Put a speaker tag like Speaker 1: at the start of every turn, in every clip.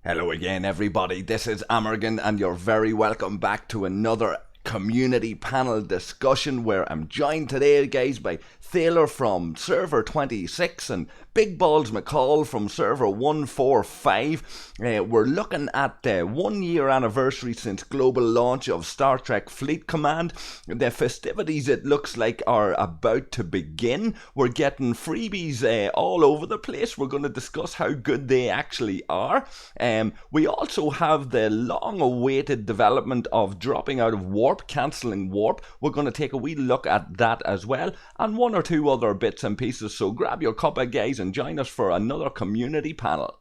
Speaker 1: Hello again, everybody. This is Amorgin, and you're very welcome back to another community panel discussion where I'm joined today, guys, by Thaylor from server 26 and BigballsMcCall from server 145. We're looking at the 1 year anniversary since global launch of Star Trek Fleet Command. The festivities, it looks like, are about to begin. We're getting freebies all over the place. We're going to discuss how good they actually are. We also have the long-awaited development of dropping out of Warp, cancelling Warp. We're going to take a wee look at that as well, and one or two other bits and pieces. So grab your cuppa, guys, and join us for another community panel.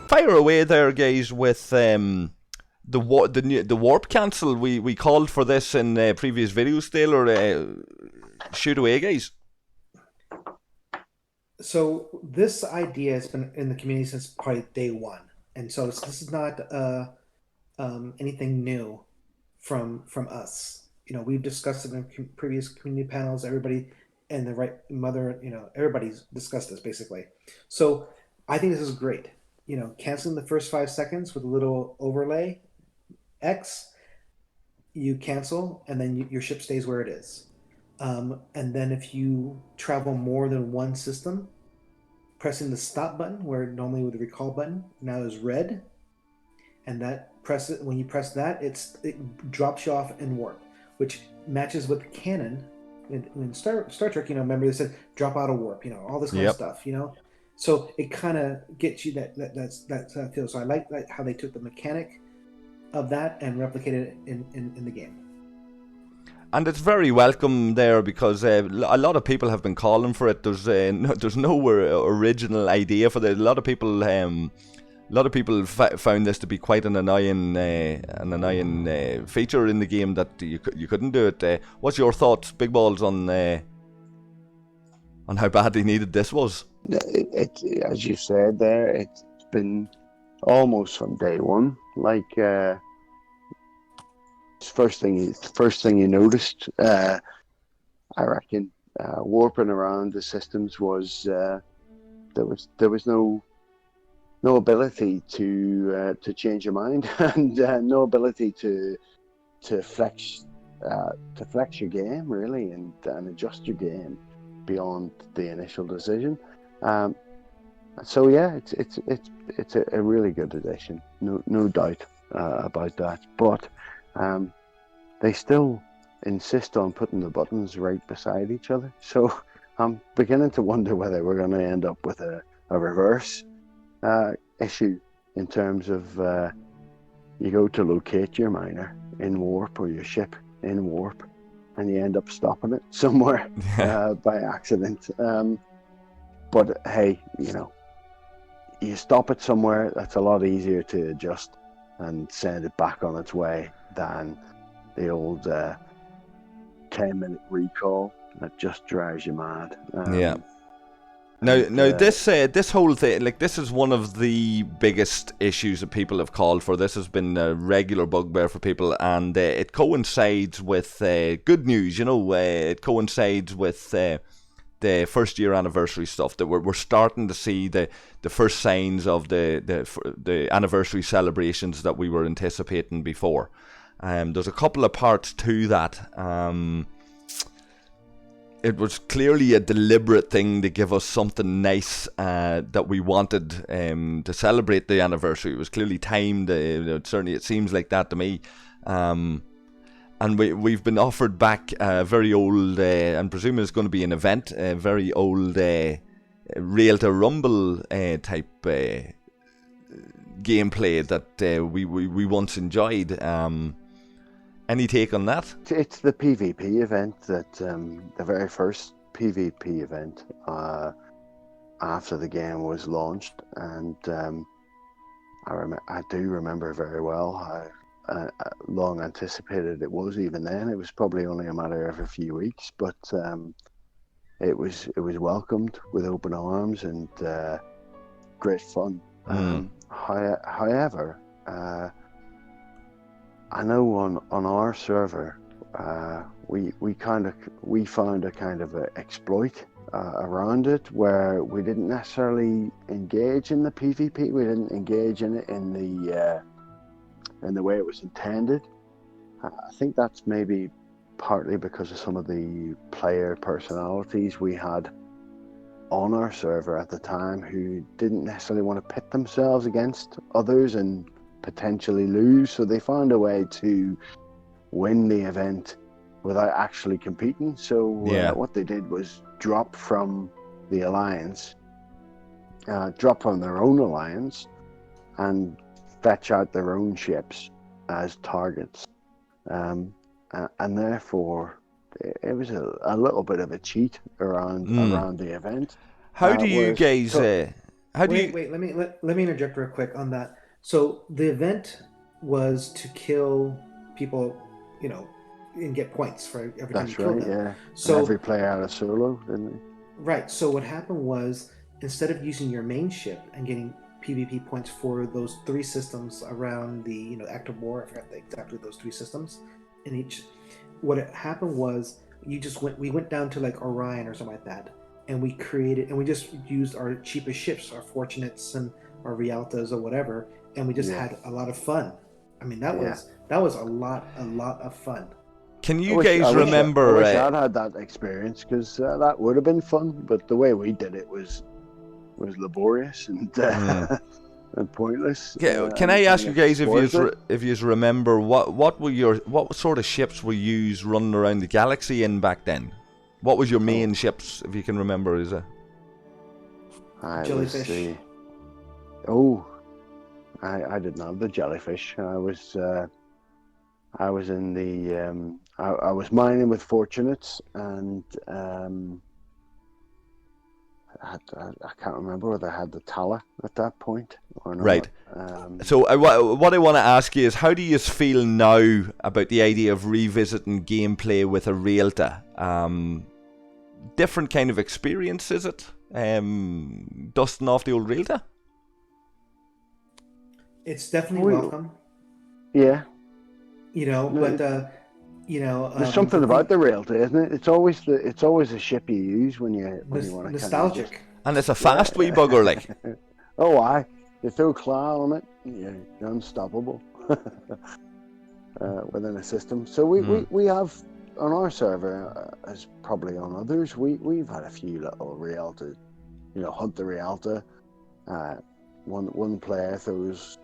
Speaker 1: Fire away there, guys, with the warp cancel. We called for this in previous videos. Taylor, shoot away, guys.
Speaker 2: So this idea has been in the community since probably day one, and so this is not anything new from us. You know, we've discussed it in previous community panels. Everybody and the right mother, everybody's discussed this basically. So I think this is great. You know, canceling the first 5 seconds with a little overlay X, you cancel, and then your ship stays where it is. And then if you travel more than one system, pressing the stop button, where normally with the recall button now is red, and when you press that, it drops you off in warp, which matches with the canon. In Star Trek, remember they said drop out of warp, all this kind of stuff, So it kind of gets you that feel. So I like how they took the mechanic of that and replicated it in the game.
Speaker 1: And it's very welcome there because a lot of people have been calling for it. There's no original idea for that. A lot of people found this to be quite an annoying feature in the game that you couldn't do it. What's your thoughts, Big Balls, on how badly needed this was?
Speaker 3: It as you said there, it's been almost from day one. Like first thing you noticed, I reckon, warping around the systems was there was no ability to change your mind and no ability to flex your game really and adjust your game beyond the initial decision. So yeah, it's a really good addition, no doubt about that. But they still insist on putting the buttons right beside each other. So I'm beginning to wonder whether we're going to end up with a reverse issue in terms of you go to locate your miner in warp or your ship in warp, and you end up stopping it somewhere by accident. But hey, you stop it somewhere, that's a lot easier to adjust and send it back on its way than the old 10-minute recall that just drives you mad. Now,
Speaker 1: this whole thing, like, this is one of the biggest issues that people have called for. This has been a regular bugbear for people, and it coincides with good news. It coincides with the first year anniversary stuff that we're starting to see the first signs of the anniversary celebrations that we were anticipating before. There's a couple of parts to that. It was clearly a deliberate thing to give us something nice that we wanted to celebrate the anniversary. It was clearly timed. Certainly, it seems like that to me. And we've been offered back a very old, and presuming it's going to be an event, a very old Realta Rumble type gameplay that we once enjoyed. Any take on that?
Speaker 3: It's the PvP event that the very first PvP event after the game was launched, and I do remember very well how long anticipated it was. Even then, it was probably only a matter of a few weeks, but it was welcomed with open arms and great fun. However, I know on our server we found a kind of a exploit around it where we didn't necessarily engage in the PvP. We didn't engage in it in the way it was intended. I think that's maybe partly because of some of the player personalities we had on our server at the time who didn't necessarily want to pit themselves against others and potentially lose. So they found a way to win the event without actually competing. So what they did was drop from the alliance, drop from their own alliance, and fetch out their own ships as targets. And therefore, it was a little bit of a cheat around the event.
Speaker 1: How do you guys?
Speaker 2: Wait, let me interject real quick on that. So the event was to kill people, and get points for every time you kill them.
Speaker 3: That's right, yeah.
Speaker 2: So
Speaker 3: and every player had a solo, didn't they?
Speaker 2: Right. So what happened was, instead of using your main ship and getting PvP points for those 3 systems around the active war, I forgot exactly those 3 systems in each. What happened was we went down to like Orion or something like that, and we just used our cheapest ships, our Fortunates and our Realtas or whatever, and we just had a lot of fun. I mean, that was a lot of fun.
Speaker 1: Can you guys remember?
Speaker 3: I wish I'd had that experience, because that would have been fun. But the way we did it was laborious and and pointless.
Speaker 1: Yeah, can I ask you guys if you remember what sort of ships were you running around the galaxy in back then? What was your main ships, if you can remember? Is it?
Speaker 2: Jellyfish.
Speaker 3: I didn't have the jellyfish. I was in the I was mining with Fortunates, and I can't remember whether I had the Tala at that point or not.
Speaker 1: Right. So what I want to ask you is, how do you feel now about the idea of revisiting gameplay with a Realta? Different kind of experience, is it? Dusting off the old Realta?
Speaker 2: It's definitely welcome.
Speaker 3: Yeah.
Speaker 2: But
Speaker 3: there's something about the Realta, isn't it? It's always a ship you use when you want to
Speaker 2: nostalgic.
Speaker 1: And it's a fast wee bugger, like.
Speaker 3: Oh, aye. You throw claw on it, you're unstoppable within a system. So we have on our server, as probably on others, we've had a few little Realta, hunt the Realta. One player throws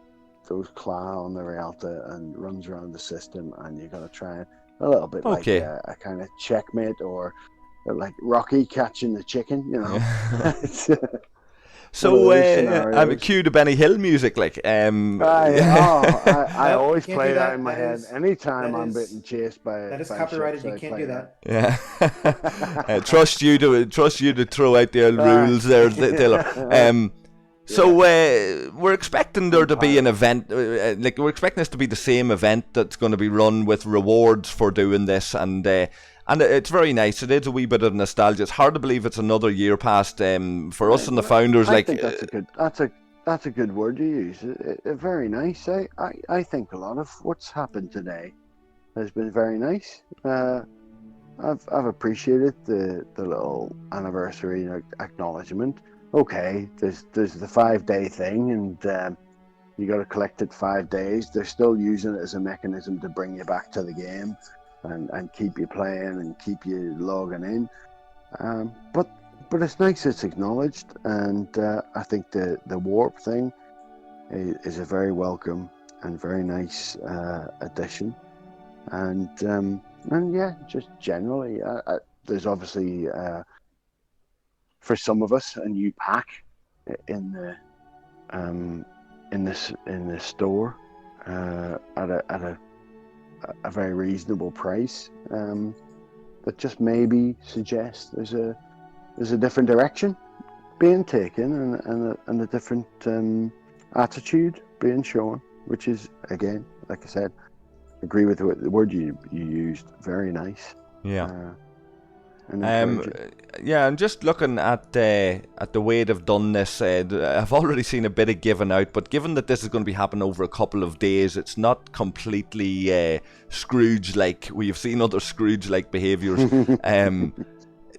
Speaker 3: claw on the Realta and runs around the system, and you're gonna try a little bit like a kind of checkmate, or like Rocky catching the chicken,
Speaker 1: So I'm cue to Benny Hill music, like.
Speaker 3: I always play that in my head anytime I'm being chased by.
Speaker 2: That is copyrighted. You can't do that.
Speaker 1: Yeah. Trust you to throw out the old rules there, Taylor. So we're expecting there to be an event, we're expecting this to be the same event that's going to be run with rewards for doing this, and it's very nice. It is a wee bit of nostalgia. It's hard to believe it's another year past. For us and the founders,
Speaker 3: I think that's a good word to use. Very nice. I think a lot of what's happened today has been very nice. I've appreciated the little anniversary acknowledgement. Okay, there's the 5-day thing, and you got to collect it 5 days. They're still using it as a mechanism to bring you back to the game and keep you playing and keep you logging in. But it's nice it's acknowledged, and I think the warp thing is a very welcome and very nice addition. And yeah, just generally, there's obviously. For some of us, a new pack in the store at a very reasonable price, that just maybe suggests there's a different direction being taken, and a different attitude being shown, which is, again, like I said, agree with the word you used, very nice.
Speaker 1: Yeah.
Speaker 3: and encourage it.
Speaker 1: Yeah, I'm just looking at the way they've done this. I've already seen a bit of giving out, but given that this is going to be happening over a couple of days, it's not completely Scrooge-like. We have seen other Scrooge-like behaviours.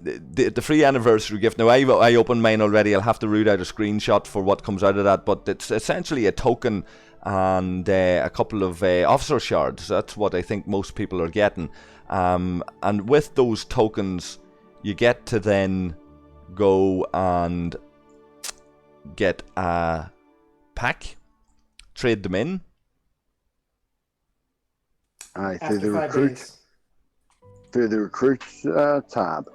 Speaker 1: The free anniversary gift. Now, I opened mine already. I'll have to root out a screenshot for what comes out of that, but it's essentially a token and a couple of officer shards. That's what I think most people are getting. And with those tokens, you get to then go and get a pack, trade them in.
Speaker 3: Aye,
Speaker 2: After 5 days.
Speaker 3: through the recruit tab.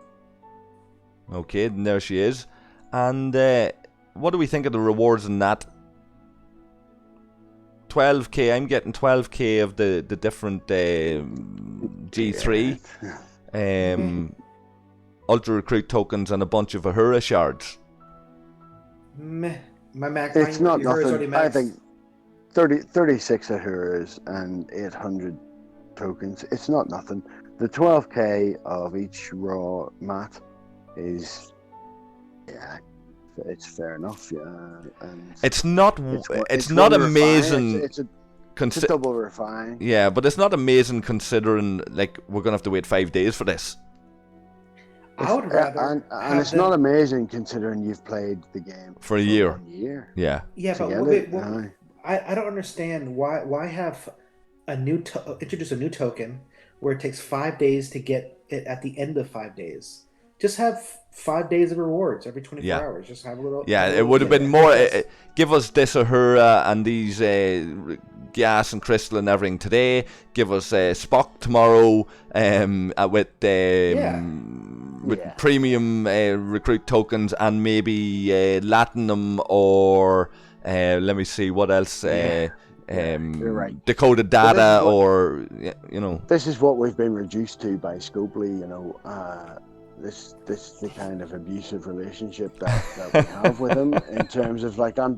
Speaker 1: Okay, and there she is. And what do we think of the rewards in that? 12k. I'm getting 12k of the different G3 Ultra Recruit tokens and a bunch of Ahura shards.
Speaker 2: Meh. My max.
Speaker 3: It's not
Speaker 2: Ahura's already
Speaker 3: nothing. I
Speaker 2: maxed.
Speaker 3: think 36 Ahuras and 800 tokens. It's not nothing. The 12k of each raw mat is, yeah, it's fair enough. Yeah, and
Speaker 1: It's not
Speaker 3: it's
Speaker 1: not
Speaker 3: one
Speaker 1: amazing.
Speaker 3: refine. It's a double refine.
Speaker 1: Yeah, but it's not amazing considering like we're gonna have to wait 5 days for this.
Speaker 2: I would rather.
Speaker 3: And it's not amazing considering you've played the game
Speaker 1: For a year.
Speaker 3: 1 year.
Speaker 1: Yeah.
Speaker 2: Yeah,
Speaker 3: to
Speaker 2: but
Speaker 3: get
Speaker 2: wait,
Speaker 3: it,
Speaker 2: well,
Speaker 3: aye.
Speaker 2: I don't understand why have a new introduce a new token where it takes 5 days to get it at the end of 5 days. Just have 5 days of rewards every 24
Speaker 1: Yeah.
Speaker 2: hours. Just have a little.
Speaker 1: Yeah,
Speaker 2: a
Speaker 1: it
Speaker 2: little
Speaker 1: would have
Speaker 2: bit.
Speaker 1: been more. Give us this Ahura and these gas and crystal and everything today. Give us Spock tomorrow. With premium recruit tokens and maybe Latinum or let me see what else.
Speaker 3: You're right.
Speaker 1: Decoded data or you know.
Speaker 3: This is what we've been reduced to by Scopely, you know. This is the kind of abusive relationship that we have with him in terms of like I'm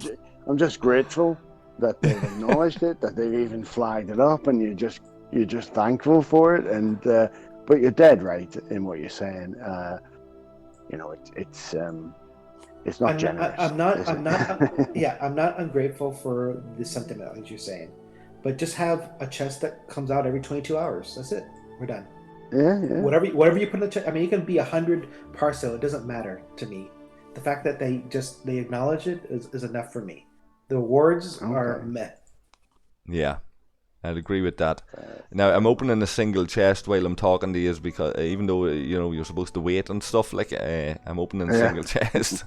Speaker 3: just grateful that they've acknowledged it, that they've even flagged it up, and you're just thankful for it. And but you're dead right in what you're saying. You know, it's not generous.
Speaker 2: I'm not. I'm not ungrateful for the sentiment, as you're saying, but just have a chest that comes out every 22 hours. That's it. We're done.
Speaker 3: Yeah.
Speaker 2: Whatever you put in the chest. I mean, you can be 100 parcel. It doesn't matter to me. The fact that they acknowledge it is enough for me. The rewards are meh.
Speaker 1: Yeah, I'd agree with that. Now I'm opening a single chest while I'm talking to you, because even though you know you're supposed to wait and stuff, like I'm opening a single chest.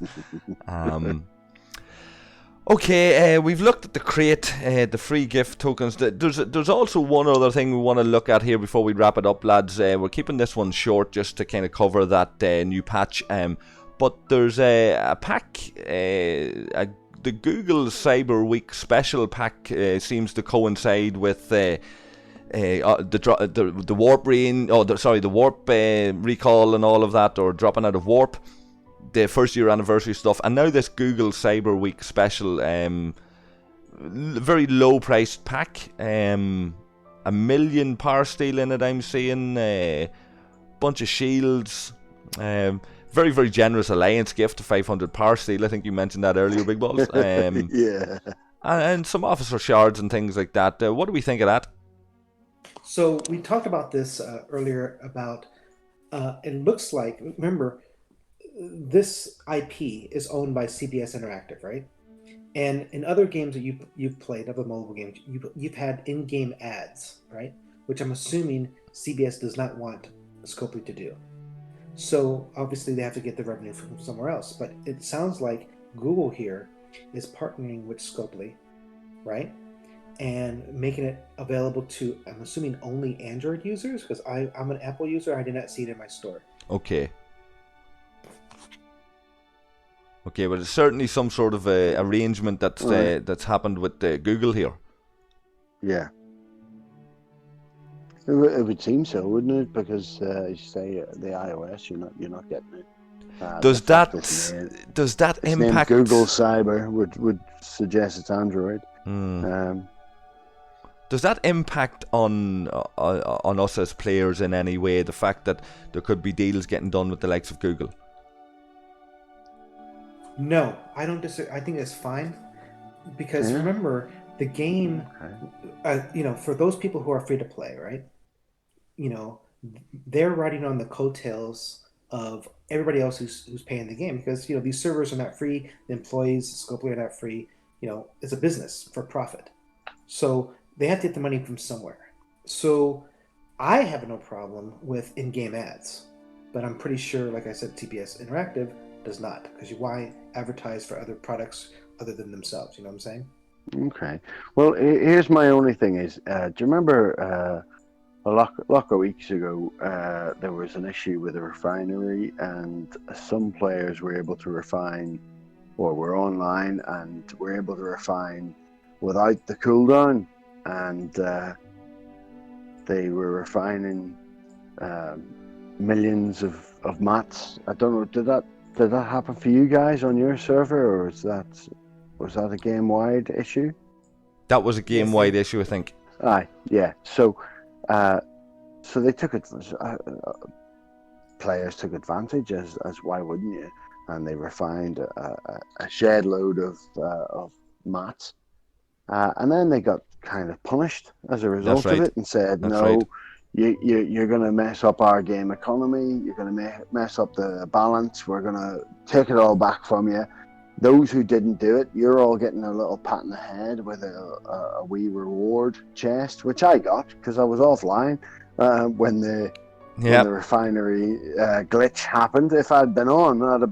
Speaker 1: Okay, we've looked at the crate, the free gift tokens. There's also one other thing we want to look at here before we wrap it up, lads. We're keeping this one short just to kind of cover that new patch. But there's a pack, the Google Cyber Week special pack seems to coincide with the warp the warp recall and all of that, or dropping out of warp, the first year anniversary stuff, and now this Google Cyber Week special, very low priced pack, 1 million power steel in it. I'm seeing a bunch of shields. Very, very generous alliance gift of 500 power steel. I think you mentioned that earlier, Big Balls.
Speaker 3: Yeah.
Speaker 1: And some officer shards and things like that. What do we think of that?
Speaker 2: So we talked about this earlier about it looks like, remember, this IP is owned by CBS Interactive, right? And in other games that you've played, other mobile games, you've had in-game ads, right? Which I'm assuming CBS does not want Scopely to do. So obviously they have to get the revenue from somewhere else. But it sounds like Google here is partnering with Scopely, right? And making it available to, I'm assuming, only Android users, because I'm an Apple user. I did not see it in my store.
Speaker 1: Okay, but it's certainly some sort of arrangement that's happened with Google here.
Speaker 3: Yeah. It would seem so, wouldn't it? Because as you say, the iOS, you're not getting it.
Speaker 1: Does that impact
Speaker 3: Google Cyber would suggest it's Android.
Speaker 1: Does that impact on us as players in any way? The fact that there could be deals getting done with the likes of Google?
Speaker 2: No, I don't disagree. I think it's fine because remember the game. For those people who are free to play, right? They're riding on the coattails of everybody else who's paying the game because these servers are not free. The employees, Scopely, are not free. It's a business for profit, so they have to get the money from somewhere. So I have no problem with in-game ads, but I'm pretty sure, like I said, TPS Interactive does not, because why advertise for other products other than themselves? You know what I'm saying?
Speaker 3: Okay. Well, here's my only thing is, do you remember a lot of weeks ago, there was an issue with a refinery, and some players were able to refine, or were online and were able to refine without the cooldown, and they were refining millions of mats. I don't know, did that happen for you guys on your server, or was that a game-wide issue?
Speaker 1: That was a game-wide issue, I think.
Speaker 3: Aye, yeah. So they took it. Players took advantage, as why wouldn't you? And they refined a shed load of mats, and then they got kind of punished as a result of it, and said, "No, you're going to mess up our game economy. You're going to mess up the balance. We're going to take it all back from you." Those who didn't do it, you're all getting a little pat on the head with a wee reward chest, which I got because I was offline when the refinery glitch happened. If I'd been on, I'd have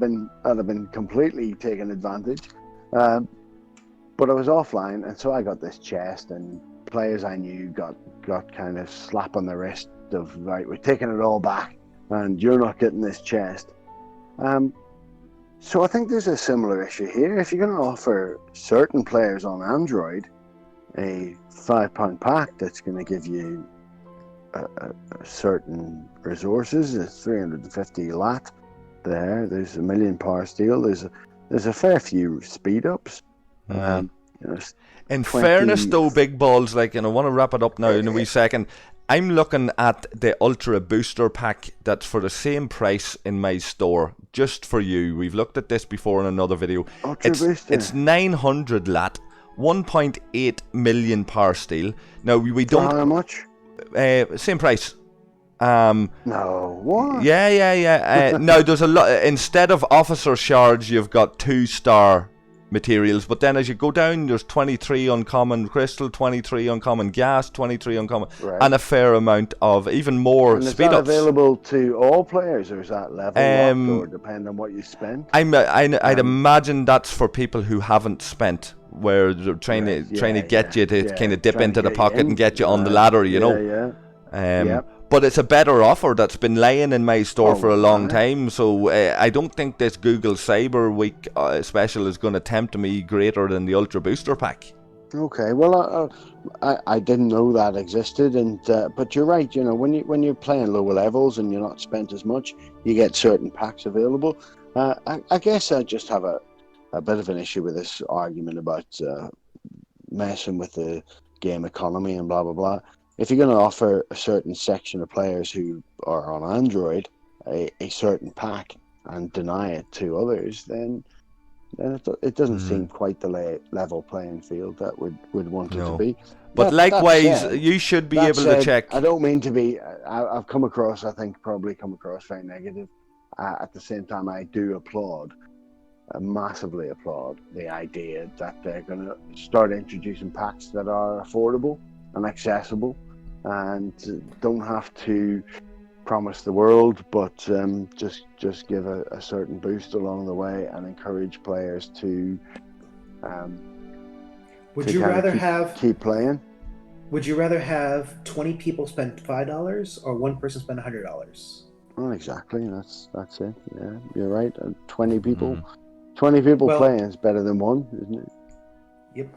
Speaker 3: been completely taken advantage. But I was offline, and so I got this chest, and players I knew got kind of slap on the wrist of, right, we're taking it all back, and you're not getting this chest. So I think there's a similar issue here. If you're going to offer certain players on Android a £5 pack that's going to give you a certain resources, it's 350 lat there's a million power steel, there's a fair few speed ups.
Speaker 1: In fairness though, Big Balls, I want to wrap it up now in a wee second. I'm looking at the Ultra Booster Pack that's for the same price in my store, just for you. We've looked at this before in another video. It's 900 lat, 1.8 million power steel. Now, we don't...
Speaker 3: How much?
Speaker 1: Same price.
Speaker 3: No, what?
Speaker 1: Yeah. Now, there's a lot... Instead of officer shards, you've got 2-star materials, but then as you go down, there's 23 uncommon crystal, 23 uncommon gas, 23 uncommon, and a fair amount of even more speed ups.
Speaker 3: Is that available to all players, or is that level locked, or depend on what you spend?
Speaker 1: I'd imagine that's for people who haven't spent, where they're trying to get you to kind of dip into the pocket and get you on the ladder, you know. But it's a better offer that's been laying in my store for a long time, so I don't think this Google Cyber Week special is going to tempt me greater than the Ultra Booster Pack.
Speaker 3: Okay, well, I didn't know that existed, and but you're right. When you're playing lower levels and you're not spent as much, you get certain packs available. I guess I just have a bit of an issue with this argument about messing with the game economy and blah blah blah. If you're going to offer a certain section of players who are on Android a certain pack and deny it to others, then it doesn't seem quite the level playing field that would want it to be.
Speaker 1: But likewise, you should be able to check.
Speaker 3: I don't mean to be. I've come across very negative. At the same time, I do massively applaud the idea that they're going to start introducing packs that are affordable and accessible, and don't have to promise the world, but just give a certain boost along the way and encourage players to keep playing.
Speaker 2: Would you rather have 20 people spend $5 or one person spend $100?
Speaker 3: Well, exactly. That's it. Yeah, you're right. 20 people, 20 people playing is better than one, isn't it?
Speaker 2: Yep.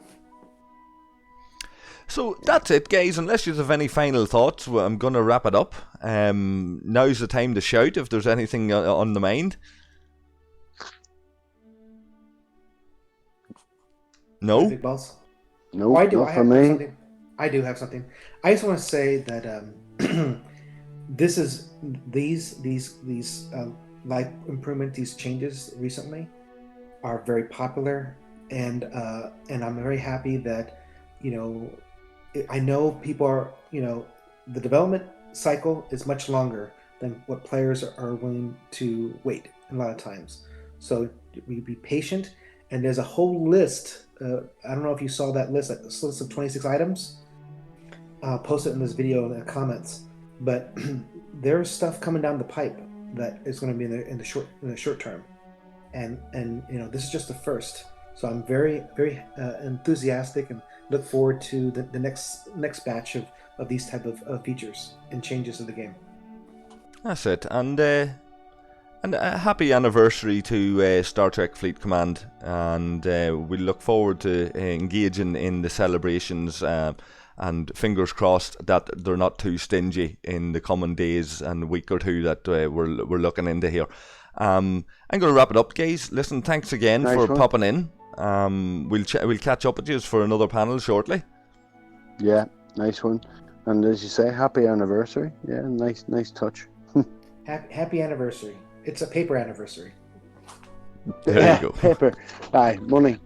Speaker 1: So that's it, guys. Unless you have any final thoughts, I'm going to wrap it up. Now's the time to shout if there's anything on the mind. No?
Speaker 2: Big Balls?
Speaker 3: No, not for me.
Speaker 2: I do have something. I just want to say that this is these life improvement, these changes recently are very popular, and I'm very happy that, you know, I know people are, you know, the development cycle is much longer than what players are willing to wait a lot of times. So we be patient, and there's a whole list. I don't know if you saw that list, like this list of 26 items. I'll post it in this video in the comments. But there's stuff coming down the pipe that is going to be in the short term, and you know, this is just the first. So I'm very enthusiastic and look forward to the next batch of these type of features and changes to the game.
Speaker 1: That's it. And a happy anniversary to Star Trek Fleet Command, and we look forward to engaging in the celebrations, and fingers crossed that they're not too stingy in the coming days and week or two that we're looking into here. I'm going to wrap it up, guys. Listen, thanks again for popping in. We'll catch up with you for another panel shortly.
Speaker 3: Yeah, nice one. And as you say, happy anniversary. Yeah, nice touch.
Speaker 2: Happy anniversary. It's a paper anniversary.
Speaker 1: There you go.
Speaker 3: Paper. Aye, money.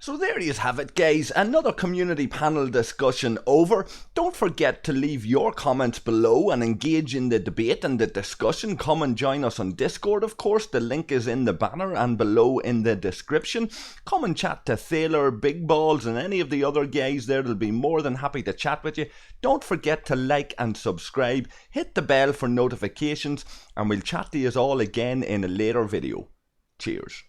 Speaker 1: So there you have it, guys. Another community panel discussion over. Don't forget to leave your comments below and engage in the debate and the discussion. Come and join us on Discord, of course. The link is in the banner and below in the description. Come and chat to Thaylor, Big Balls, and any of the other guys there. They'll be more than happy to chat with you. Don't forget to like and subscribe. Hit the bell for notifications, and we'll chat to you all again in a later video. Cheers.